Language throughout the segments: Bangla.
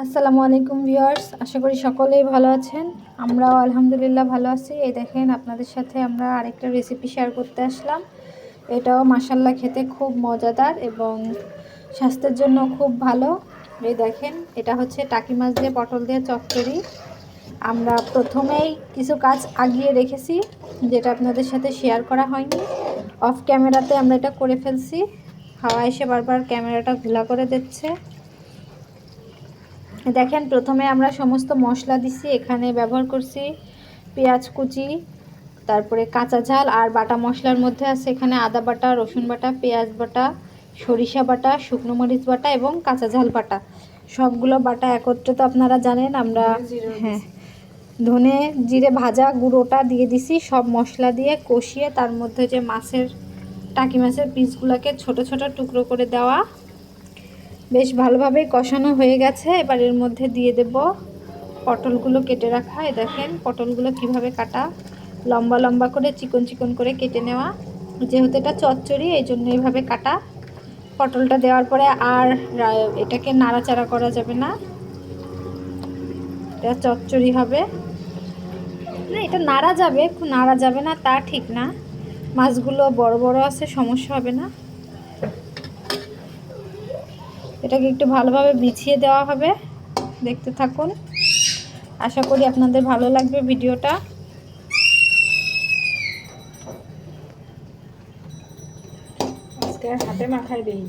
আসসালামু আলাইকুম ভিউয়ার্স, আশা করি সকলেই ভালো আছেন। আমরাও আলহামদুলিল্লাহ ভালো আছি। এই দেখেন আপনাদের সাথে আমরা আরেকটা রেসিপি শেয়ার করতে আসলাম। এটাও মাশাআল্লাহ খেতে খুব মজাদার এবং স্বাস্থ্যের জন্য খুব ভালো। এই দেখেন, এটা হচ্ছে টাকি মাছ দিয়ে পটল দিয়ে চচ্চড়ি। আমরা প্রথমেই কিছু কাজ আগিয়ে রেখেছি, যেটা আপনাদের সাথে শেয়ার করা হয়নি। অফ ক্যামেরাতে আমরা এটা করে ফেলছি। হাওয়া এসে বারবার ক্যামেরাটা ঘোলা করে দিচ্ছে। দেখেন, প্রথমে আমরা সমস্ত মশলা দিছি। এখানে ব্যবহার করছি পেঁয়াজ কুচি, তারপরে কাঁচা ঝাল, আর বাটা মশলার মধ্যে আছে এখানে আদা বাটা, রসুন বাটা, পেঁয়াজ বাটা, সরিষা বাটা, শুকনো মরিচ বাটা এবং কাঁচা ঝাল বাটা। সবগুলো বাটা একত্রে তো আপনারা জানেন। আমরা ধনে জিরে ভাজা গুঁড়োটা দিয়ে দিছি। সব মশলা দিয়ে কষিয়ে তার মধ্যে যে টাকি মাছের পিসগুলোকে ছোট ছোট টুকরো করে দেওয়া, বেশ ভালোভাবেই কষানো হয়ে গেছে। এবার এর মধ্যে দিয়ে দেব পটলগুলো কেটে রাখা। দেখেন পটলগুলো কিভাবে কাটা, লম্বা লম্বা করে চিকন চিকন করে কেটে নেওয়া। যেহেতু এটা চচ্চড়ি, এই জন্য এইভাবে কাটা। পটলটা দেওয়ার পরে আর এটাকে নাড়াচাড়া করা যাবে না, এটা চচ্চড়ি হবে না। এটা নাড়া যাবে না তা ঠিক না, মাছগুলো বড় বড় আছে, সমস্যা হবে না। এটাকে একটু ভালোভাবে বিছিয়ে দেওয়া হবে। দেখতে থাকুন, আশা করি আপনাদের ভালো লাগবে ভিডিওটা। হাতে মাখাই দেই।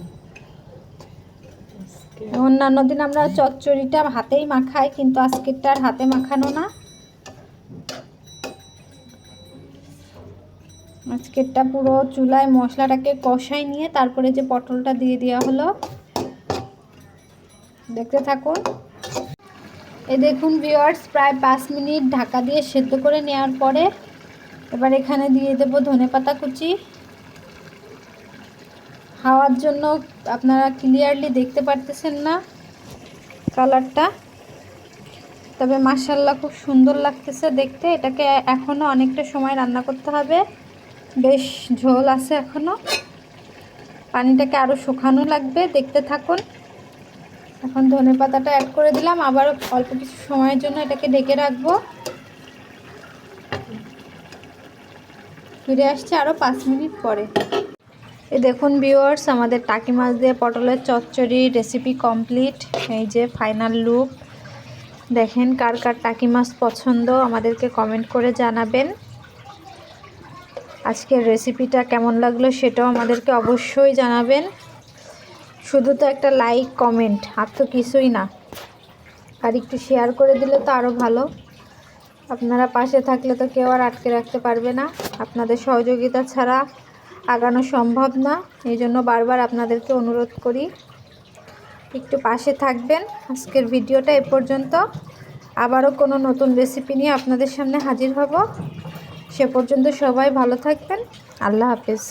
অন্যান্য দিন আমরা চচ্চড়িটা হাতেই মাখাই, কিন্তু আজকেরটা আর হাতে মাখানো না। আজকেরটা পুরো চুলায় মশলাটাকে কষাই নিয়ে তারপরে যে পটলটা দিয়ে দেওয়া হলো। দেখতে থাকুন। এই দেখুন ভিউয়ার্স, প্রায় 5 মিনিট ঢাকা দিয়ে সেদ্ধ করে নেওয়ার পরে এবার এখানে দিয়ে দেব ধনেপাতা কুচি। হাওয়ার জন্য আপনারা ক্লিয়ারলি দেখতে পারতেছেন না কালারটা, তবে মাশাআল্লাহ খুব সুন্দর লাগতেছে দেখতে। এটাকে এখনও অনেকটা সময় রান্না করতে হবে, বেশ ঝোল আছে এখনও, পানিটাকে আরও শুকানো লাগবে। দেখতে থাকুন। এখন ধনেপাতাটা অ্যাড করে দিলাম, আবার অল্প কিছু সময়ের জন্য এটাকে ঢেকে রাখবো। ফিরে আসছে আরও 5 মিনিট পরে। এই দেখুন ভিউয়ার্স, আমাদের টাকি মাছ দিয়ে পটলের চচ্চড়ি রেসিপি কমপ্লিট। এই যে ফাইনাল লুক। দেখেন, কার কার টাকি মাছ পছন্দ আমাদেরকে কমেন্ট করে জানাবেন। আজকের রেসিপিটা কেমন লাগলো সেটাও আমাদেরকে অবশ্যই জানাবেন। শুধু তো একটা লাইক কমেন্ট আর তো কিছুই না, আর একটু শেয়ার করে দিলে তো আরও ভালো। আপনারা পাশে থাকলে তো কেউ আর আটকে রাখতে পারবে না। আপনাদের সহযোগিতা ছাড়া আগানো সম্ভব না। এই জন্য বারবার আপনাদেরকে অনুরোধ করি, একটু পাশে থাকবেন। আজকের ভিডিওটা এ পর্যন্ত। আবারও কোনো নতুন রেসিপি নিয়ে আপনাদের সামনে হাজির হব। সে পর্যন্ত সবাই ভালো থাকবেন। আল্লাহ হাফেজ।